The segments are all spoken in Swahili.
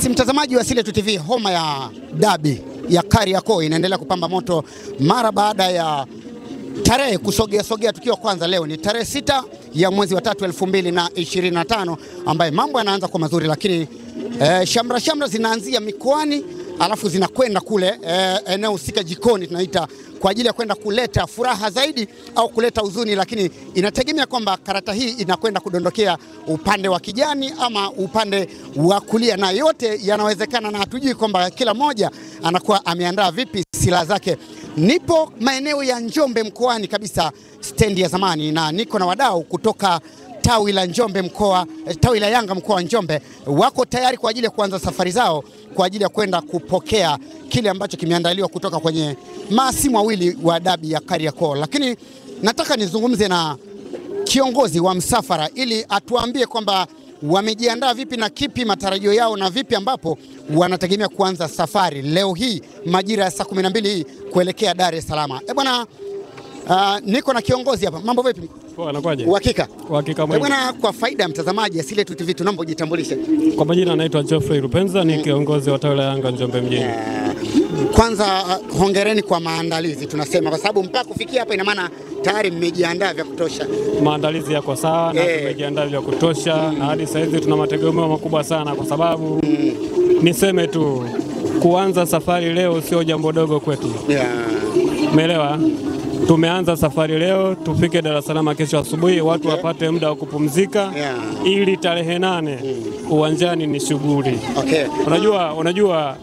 Basi mtazamaji wa Sile TV, homa ya dabi ya Kariakoo inaendelea kupamba moto mara baada ya tarehe kusogea tukiwa kwanza leo ni tarehe 6 ya mwezi wa 3 2025, ambaye mambo yanaanza kwa mazuri, lakini shamra zinaanzia mikoani alafu zinakwenda kule eneo husika jikoni tunaita, kwa ajili ya kwenda kuleta furaha zaidi au kuleta huzuni, lakini inategemea kwamba karata hii inakwenda kudondokea upande wa kijani ama upande wa kulia, na yote yanawezekana, na hatujui kwamba kila mmoja anakuwa ameandaa vipi silaha zake. Nipo maeneo ya Njombe mkoani kabisa, stendi ya zamani, na niko na wadau kutoka tawi la Njombe tawi la Yanga mkoa wa Njombe. Wako tayari kwa ajili ya kuanza safari zao kwa ajili ya kwenda kupokea kile ambacho kimeandaliwa kutoka kwenye maasimu wawili wa dabi ya Kariakoo. Lakini nataka nizungumze na kiongozi wa msafara ili atuambie kwamba wamejiandaa vipi na kipi matarajio yao na vipi ambapo wanategemea kuanza safari leo hii majira ya saa 12 hii kuelekea Dar es Salaam. Bwana, niko na kiongozi hapa. Mambo vipi? Poa, anakuaje? Uhakika mwenye. Bwana, kwa faida ya mtazamaji ya Sile TV tunaomba ujitambulishe. Kwa majina anaitwa Geoffrey Rupenza, ni kiongozi wa tawi la Yanga Njombe mjini. Kwanza hongereni kwa maandalizi tunasema, kwa sababu mpaka kufikia hapa ina maana tayari mmejiandaa vya kutosha. Maandalizi yako sawa na tumejiandaa vya kutosha na hadi sasa hivi tuna mategemeo makubwa sana, kwa sababu niseme tu kuanza safari leo sio jambo dogo kwetu. Umeelewa? Tumeanza safari leo, tufike Dar es Salaam kesho asubuhi, watu wapate muda wa kupumzika ili tarehe 8 uwanjani ni shughuli. Unajua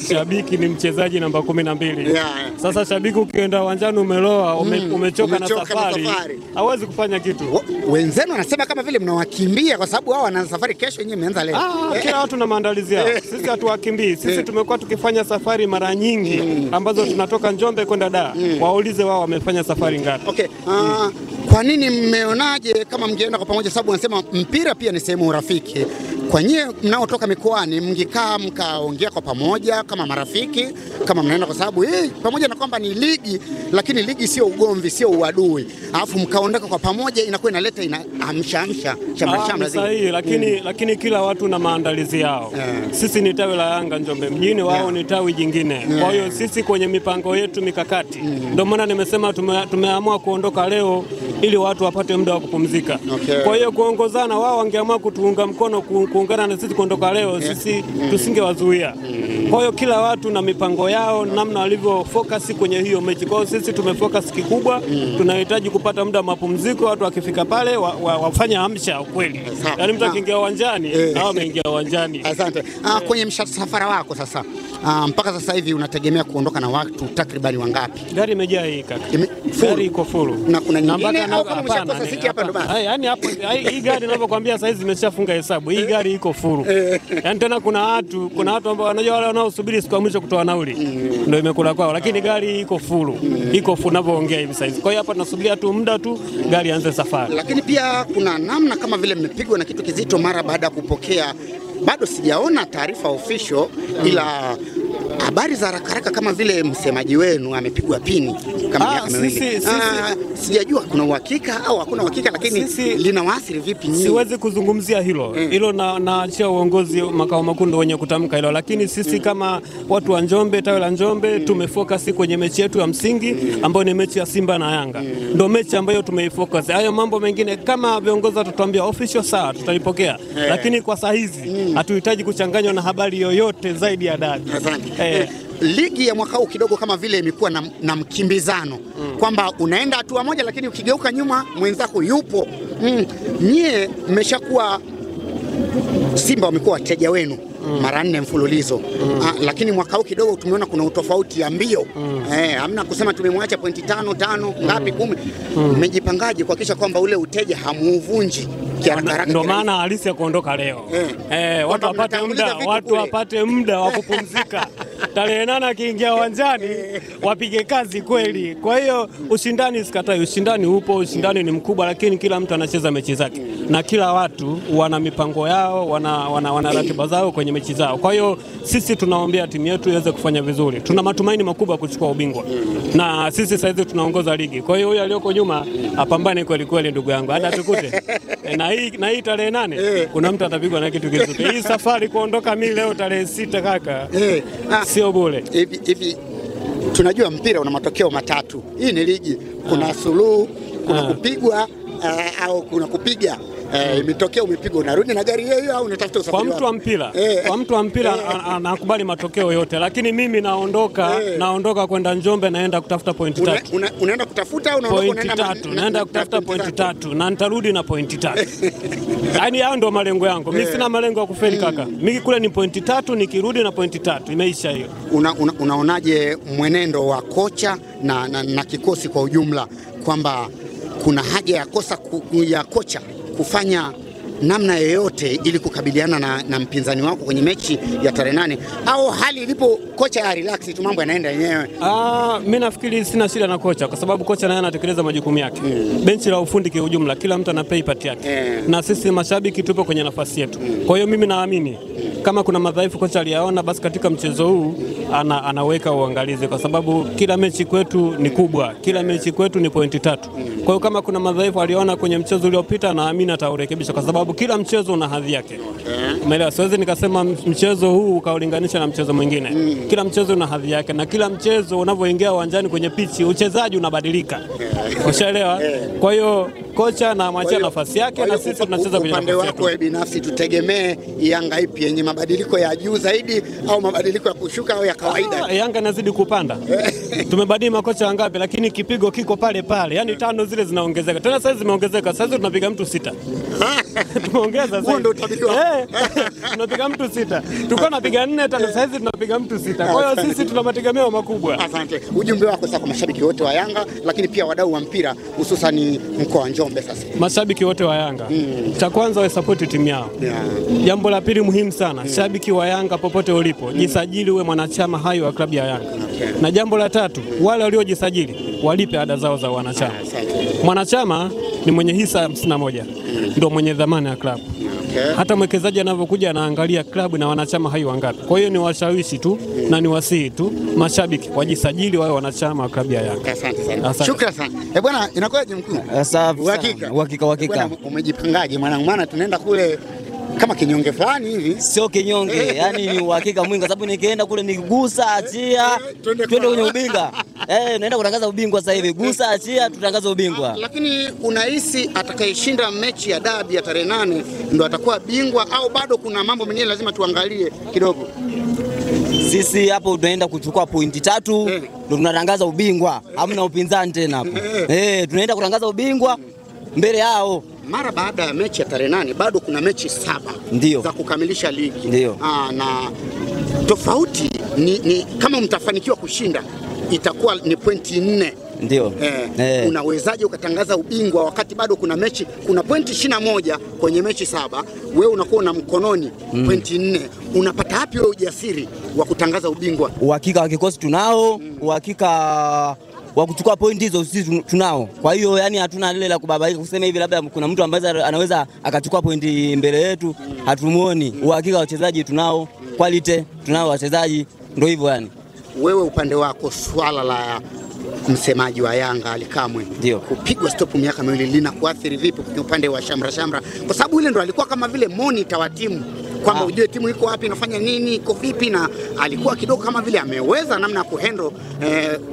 shabiki ni mchezaji namba 12. Sasa shabiki ukienda uwanjani umeloa, umechoka na safari, hawezi kufanya kitu. Wenzenu wanasema kama vile mnawakimbia kwa sababu wao wana safari kesho, yenyewe imeanza leo. Kila watu na maandalizi yao. Sisi hatuwakimbii. Sisi tumekuwa tukifanya safari mara nyingi ambazo tunatoka Njombe kwenda Dar. Waulize wao wamefanya safari ngapi. Kwa nini mmeonaje kama mngeenda kwa pamoja? Sababu wanasema mpira pia ni sehemu urafiki. Kwa nyie mnaotoka mikoani mngekaa mkaongea kwa pamoja kama marafiki, kama mnaenda, kwa sababu pamoja na kwamba ni ligi, lakini ligi sio ugomvi, sio uadui. Alafu mkaondoka kwa pamoja inakuwa inaleta shamra sahihi, lakini kila watu na maandalizi yao. Sisi ni tawi la Yanga Njombe mjini, wao ni tawi jingine. Kwa hiyo sisi kwenye mipango yetu mikakati, ndio maana nimesema tumeamua kuondoka leo ili watu wapate muda wa kupumzika. Kwa hiyo kuongozana, wao wangeamua kutuunga mkono kuungana na sisi kuondoka leo, sisi tusingewazuia. Kwa hiyo kila watu na mipango yao, namna walivyo focus kwenye hiyo mechi. Kwa hiyo sisi tumefocus kikubwa, tunahitaji kupata muda wa mapumziko, watu wakifika pale wafanye amsha kweli. Yaani mtu akiingia uwanjani, hao wameingia uwanjani. Asante. Kwenye msafara wako sasa, mpaka sasa hivi unategemea kuondoka na watu takribani wangapi? Gari imejaa hii kaka. Gari iko full. Na kuna nyingine au kama mshakosa siti hapa ndo basi? Yaani hapo hii gari ninavyokuambia sasa hizi zimeshafunga hesabu. Hii gari iko full. Yaani tena kuna watu ambao wanajua wale wanaosubiri siku ya mwisho kutoa nauli ndio imekula kwao, lakini gari iko full. Iko full ninavyoongea hivi sasa. Kwa hiyo hapa tunasubiria tu muda tu gari ianze safari. Lakini pia kuna namna kama vile mmepigwa na kitu kizito mara baada ya kupokea, bado sijaona taarifa official, ila habari za haraka kama vile msemaji wenu amepigwa pini kama miaka miwili. Sijajua kuna uhakika au hakuna uhakika, lakini linawaathiri vipi nyinyi? Siwezi kuzungumzia hilo. Hilo naachia uongozi makao makuu wenye kutamka hilo, lakini sisi kama watu wa Njombe, tawi la Njombe, tumefocus kwenye mechi yetu ya msingi ambayo ni mechi ya Simba na Yanga. Ndio mechi ambayo tumeifocus. Hayo mambo mengine kama viongozi watatuambia official, sawa, tutalipokea. Lakini kwa saa hizi hatuhitaji kuchanganywa na habari yoyote zaidi ya dabi. Ligi ya mwaka huu kidogo kama vile imekuwa na mkimbizano, kwamba unaenda hatua moja lakini ukigeuka nyuma mwenzako yupo. Nyie mmeshakuwa, Simba wamekuwa wateja wenu mara 4 mfululizo. Lakini mwaka huu kidogo tumeona kuna utofauti ya mbio. Hamna kusema tumemwacha pointi 5 ngapi 10. Mmejipangaje kuhakikisha kwamba ule uteja hamuuvunji kiharaka? Ndio maana halisi ya kuondoka leo. Watu wapate muda wa kupumzika. Tarehe 8 akiingia uwanjani wapige kazi kweli. Kwa hiyo ushindani, sikatai, ushindani upo, ushindani ni mkubwa, lakini kila mtu anacheza mechi zake na kila watu wana mipango yao, wana ratiba zao kwenye mechi zao. Kwa hiyo sisi tunaombea timu yetu iweze kufanya vizuri. Tuna matumaini makubwa kuchukua ubingwa. Na sisi sasa hivi tunaongoza ligi. Kwa hiyo huyo aliyoko nyuma apambane kweli kweli, ndugu yangu. Hata tukute Na hii tarehe 8 kuna mtu atapigwa na kitu kizuri. Hii safari kuondoka mimi leo tarehe 6 kaka. Sio bure. Hivi tunajua mpira una matokeo matatu. Hii ni ligi. Kuna suluhu, kuna kupigwa au kuna kupiga. Imetokea umepigwa, unarudi na gari hiyo au unatafuta usafiri? Kwa mtu wa mpira, kwa mtu wa mpira anakubali matokeo yote, lakini mimi naondoka kwenda Njombe, naenda kutafuta pointi 3. Unaenda kutafuta au unaondoka pointi 3? Naenda kutafuta pointi 3 na nitarudi na pointi 3. Yaani hao ndio malengo yangu. Mimi sina malengo ya kufeli kaka. Mimi kule ni pointi 3, nikirudi na pointi 3. Imeisha hiyo. Unaonaje mwenendo wa kocha na kikosi kwa ujumla, kwamba kuna haja ya kocha kufanya namna yoyote ili kukabiliana na mpinzani wako kwenye mechi ya tarehe 8, au hali ilipo kocha ya relax tu mambo yanaenda yenyewe? Mimi nafikiri sina shida na kocha, kwa sababu kocha naye anatekeleza majukumu yake. Benchi la ufundi kwa ujumla kila mtu ana pay part yake. Na sisi mashabiki tupo kwenye nafasi yetu. Kwa hiyo mimi naamini kama kuna madhaifu kocha aliyaona, basi katika mchezo huu anaweka uangalizi, kwa sababu kila mechi kwetu ni kubwa, kila mechi kwetu ni pointi 3. Kwa hiyo kama kuna madhaifu aliona kwenye mchezo uliopita, naamini ataurekebisha, kwa sababu kila mchezo una hadhi yake. Umeelewa? Siwezi nikasema mchezo huu ukaulinganisha na mchezo mwingine. Kila mchezo una hadhi yake, na kila mchezo unavyoingia uwanjani kwenye pichi, uchezaji unabadilika. Ushaelewa? Kwa hiyo kocha na mwachia nafasi yake, na sisi tunacheza kwenye nafasi yetu. Upande wako binafsi tutegemee Yanga ipi, yenye mabadiliko ya juu zaidi au mabadiliko ya kushuka au ya kawaida? Yanga inazidi kupanda. Tumebadili makocha wangapi, lakini kipigo kiko pale pale. Yaani 5 zile zinaongezeka. Tena sasa zimeongezeka. Sasa tunapiga mtu 6. Tumeongeza sasa. Huo ndio utabikiwa. Tunapiga mtu 6. Tulikuwa tunapiga 4, sasa hizi tunapiga mtu 6. Kwa hiyo sisi tuna mategemeo makubwa. Asante. Ujumbe wako sasa kwa mashabiki wote wa Yanga, lakini pia wadau wa mpira hususan mkoa wa Njombe sasa? Mashabiki wote wa Yanga, cha kwanza wa support timu yao. Jambo la pili muhimu sana, shabiki wa Yanga popote ulipo, jisajili uwe mwanachama hai wa klabu ya Yanga. Na jambo la tatu, wale waliojisajili walipe ada zao za wanachama. Mwanachama ni mwenye hisa 51, ndio mwenye dhamana ya klabu. Hata mwekezaji anavyokuja anaangalia klabu na wanachama hai wangapi. Kwa hiyo ni washawishi tu na ni wasihi tu mashabiki wajisajili wawe wanachama wa klabu ya Yanga. Asante sana. Shukrani sana. Bwana, inakuwaje mkuu? Uhakika. Umejipangaje mwanangu? Maana tunaenda kule kama kinyonge fulani hivi. Sio kinyonge, yani ni uhakika mwingi, kwa sababu nikienda kule nigusa achia twende kwenye ubingwa. Naenda kutangaza ubingwa sasa hivi. Gusa achia tutangaza ubingwa. Lakini unahisi atakayeshinda mechi ya dabi ya tarehe 8 ndo atakuwa bingwa, au bado kuna mambo mengine lazima tuangalie kidogo? Sisi hapo tunaenda kuchukua pointi 3 ndio tunatangaza ubingwa. Hamna upinzani tena hapo. Tunaenda kutangaza ubingwa mbele yao. Mara baada ya mechi ya tarehe 8 bado kuna mechi 7 za kukamilisha ligi. Na tofauti ni kama mtafanikiwa kushinda itakuwa ni pointi 4. Ndio. Unawezaje ukatangaza ubingwa wakati bado kuna mechi, kuna pointi 21 kwenye mechi 7, wewe unakuwa na mkononi pointi 4. Unapata wapi wewe ujasiri wa kutangaza ubingwa? Uhakika wa kikosi tunao, uhakika wa kuchukua pointi hizo sisi tunao. Kwa hiyo yani hatuna lile la kubabaika kusema hivi labda kuna mtu ambaye anaweza akachukua pointi mbele yetu, hatumuoni. Uhakika wa wachezaji tunao, quality tunao wachezaji, ndio hivyo yani. Wewe upande wako swala la msemaji wa Yanga Ally Kamwe kupigwa stop miaka 2 linakuathiri vipi kwa upande wa shamra? Kwa sababu ile ndo alikuwa kama vile monitor wa timu, kwamba ujue timu iko wapi, inafanya nini, iko vipi, na alikuwa kidogo kama vile ameweza namna ya kuhandle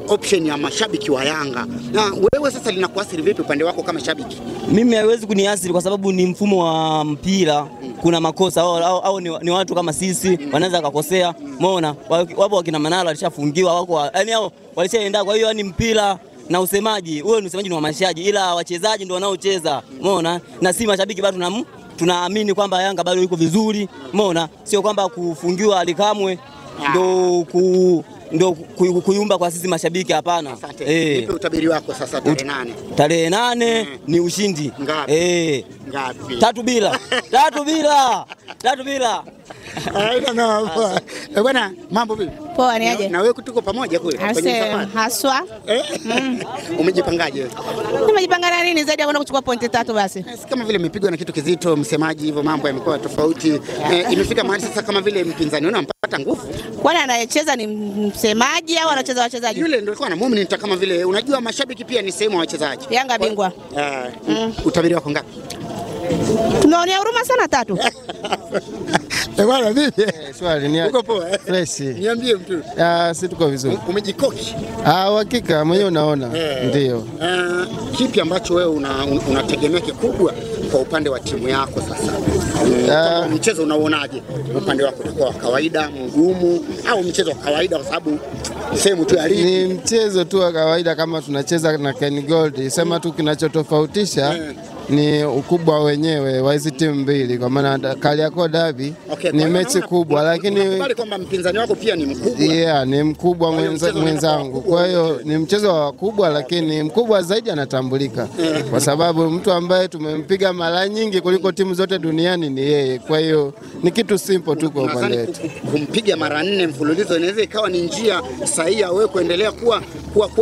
option ya mashabiki wa Yanga. Na wewe sasa linakuathiri vipi upande wako kama shabiki? Mimi haiwezi kuniathiri kwa sababu ni mfumo wa mpira. Kuna makosa au ni watu kama sisi wanaweza kukosea. Umeona? Wapo wakina Manara walishafungiwa, wako yani hao walishaenda. Kwa hiyo ni mpira na usemaji, wewe ni usemaji ni wa mashabiki, ila wachezaji ndio wanaocheza. Umeona? Na si mashabiki bado tunaamini kwamba Yanga bado iko vizuri. Umeona? Sio kwamba kufungiwa Ally Kamwe ndio kuyumba kwa sisi mashabiki, hapana. Nipe utabiri wako sasa tarehe 8. Tarehe 8 ni ushindi. Ngapi? 3-0. 3-0. Bwana, mambo vipi? Poa, ni aje? Na wewe tuko pamoja kule kwenye safari. Haswa. Umejipangaje wewe? Nimejipanga na nini zaidi ya kwenda kuchukua pointi 3 basi. Kama vile umepigwa na kitu kizito, msemaji, hivyo mambo yamekuwa tofauti. Imefika mahali sasa kama vile mpinzani unampata nguvu. Kwani anayecheza ni msemaji au anacheza wachezaji? Yule ndio alikuwa na moment kama vile, unajua mashabiki pia ni sehemu ya wachezaji. Yanga bingwa. Utabiri wako ngapi? Tumeonea huruma sana Tatu. Bwana vipi? Swali ni Uko poa? fresh. Niambie mtu. Si tuko vizuri. Umejikoki? Hakika mwenyewe unaona. Ndio. Kipi ambacho wewe unategemea kikubwa kwa upande wa timu yako sasa? Mchezo unaonaje? Upande wako utakuwa kawaida, mgumu au mchezo wa kawaida kwa sababu sehemu tu ya ligi? Ni mchezo tu wa kawaida kama tunacheza na Ken Gold. Sema tu kinachotofautisha ni ukubwa wenyewe wa hizi timu mbili, kwa maana Kariakoo Derby ni mechi kubwa, lakini bali kwamba mpinzani wako pia ni mkubwa. Yeah, ni mkubwa mwenzangu. Kwa hiyo ni mchezo wa kubwa, lakini mkubwa zaidi anatambulika kwa sababu mtu ambaye tumempiga mara nyingi kuliko timu zote duniani ni yeye. Kwa hiyo ni kitu simple tu kwa upande wetu. Kumpiga mara 4 mfululizo inaweza ikawa ni njia sahihi ya wewe kuendelea kuwa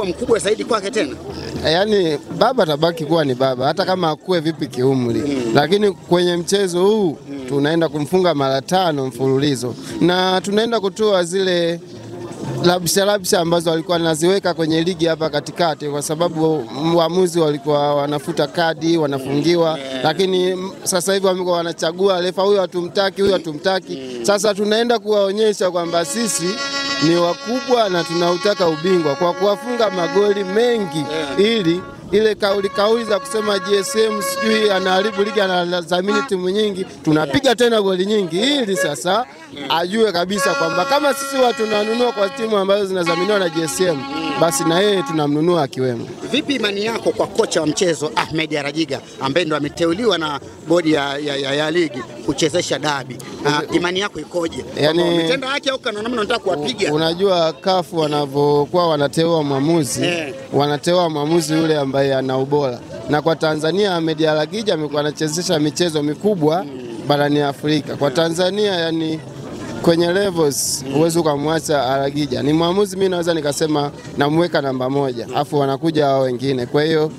mkubwa zaidi kwake tena. Yaani baba tabaki kuwa ni baba hata kama akue vipi kiumri, lakini kwenye mchezo huu tunaenda kumfunga mara 5 mfululizo na tunaenda kutoa zile labsha ambazo walikuwa wanaziweka kwenye ligi hapa katikati, kwa sababu waamuzi walikuwa wanafuta kadi, wanafungiwa, lakini sasa hivi wamekuwa wanachagua refa huyu hatumtaki, huyu hatumtaki. Sasa tunaenda kuwaonyesha kwamba sisi ni wakubwa na tunautaka ubingwa kwa kuwafunga magoli mengi, ili ile kauli za kusema GSM sijui anaharibu ligi, anadhamini timu nyingi, tunapiga tena goli nyingi, ili sasa ajue kabisa kwamba kama sisi watu tunanunua kwa timu ambazo zinadhaminiwa na GSM, basi na yeye tunamnunua akiwemo. Vipi imani yako kwa kocha wa mchezo Ahmed Arajiga ambaye ndo ameteuliwa na bodi ya ligi kuchezesha dabi? Imani yako ikoje? Yani, umetenda haki au kana namna unataka kuwapiga? Unajua kafu wanavyokuwa wanateua mwamuzi, wanateua mwamuzi yule ambaye ana ubora. Na kwa Tanzania Ahmed Arajiga amekuwa anachezesha michezo mikubwa barani Afrika. Kwa Tanzania yani kwenye levels uwezo ukamwacha Arajiga. Ni mwamuzi mimi naweza nikasema namweka namba 1. Afu wanakuja hao wengine. Kwa hiyo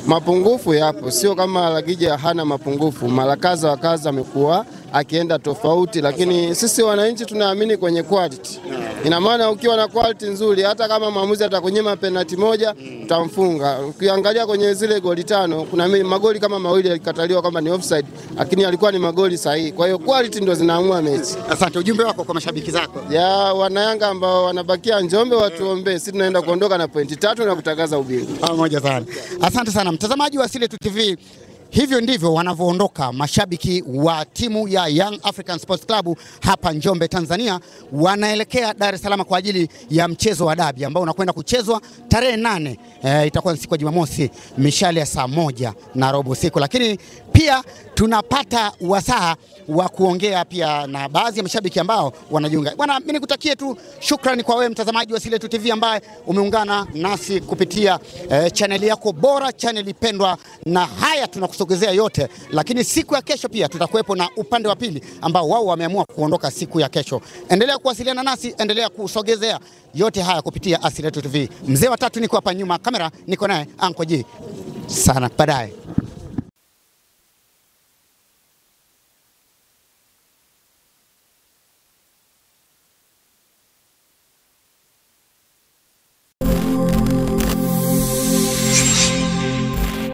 mapungufu yapo, sio kama Arajiga hana mapungufu. Mara kadha wa kadha amekuwa akienda tofauti, lakini sisi wananchi tunaamini kwenye quality. Ina maana ukiwa na quality nzuri, hata kama mwamuzi atakunyima penalty 1 utamfunga. Ukiangalia kwenye zile goli 5 kuna magoli kama 2 yalikataliwa kama ni offside, lakini alikuwa ni magoli sahihi. Kwa hiyo quality ndio zinaamua mechi. Asante. Ujumbe wako kwa mashabiki zako? Ya wanayanga ambao wanabakia Njombe watuombe, sisi tunaenda kuondoka na pointi 3 na kutangaza ubingwa. Pamoja sana. Asante sana mtazamaji wa Asili TV. Hivyo ndivyo wanavyoondoka mashabiki wa timu ya Young African Sports Club hapa Njombe, Tanzania. Wanaelekea Dar es Salaam kwa ajili ya mchezo wa dabi ambao unakwenda kuchezwa tarehe 8. Itakuwa siku ya Jumamosi mishale ya saa 1:15 usiku. Lakini pia tunapata wasaa wa kuongea pia na baadhi ya mashabiki ambao wanajiunga. Bwana, mimi nikutakie tu shukrani kwa wewe mtazamaji wa Asili TV ambaye umeungana nasi kupitia channel yako bora, channel pendwa, na haya tunakusogezea yote. Lakini siku ya kesho pia tutakuwepo na upande wa pili ambao wao wameamua kuondoka siku ya kesho. Endelea kuwasiliana nasi, endelea kusogezea yote haya kupitia Asili TV. Mzee wa tatu niko hapa nyuma kamera, niko naye Anko G. Sana baadaye.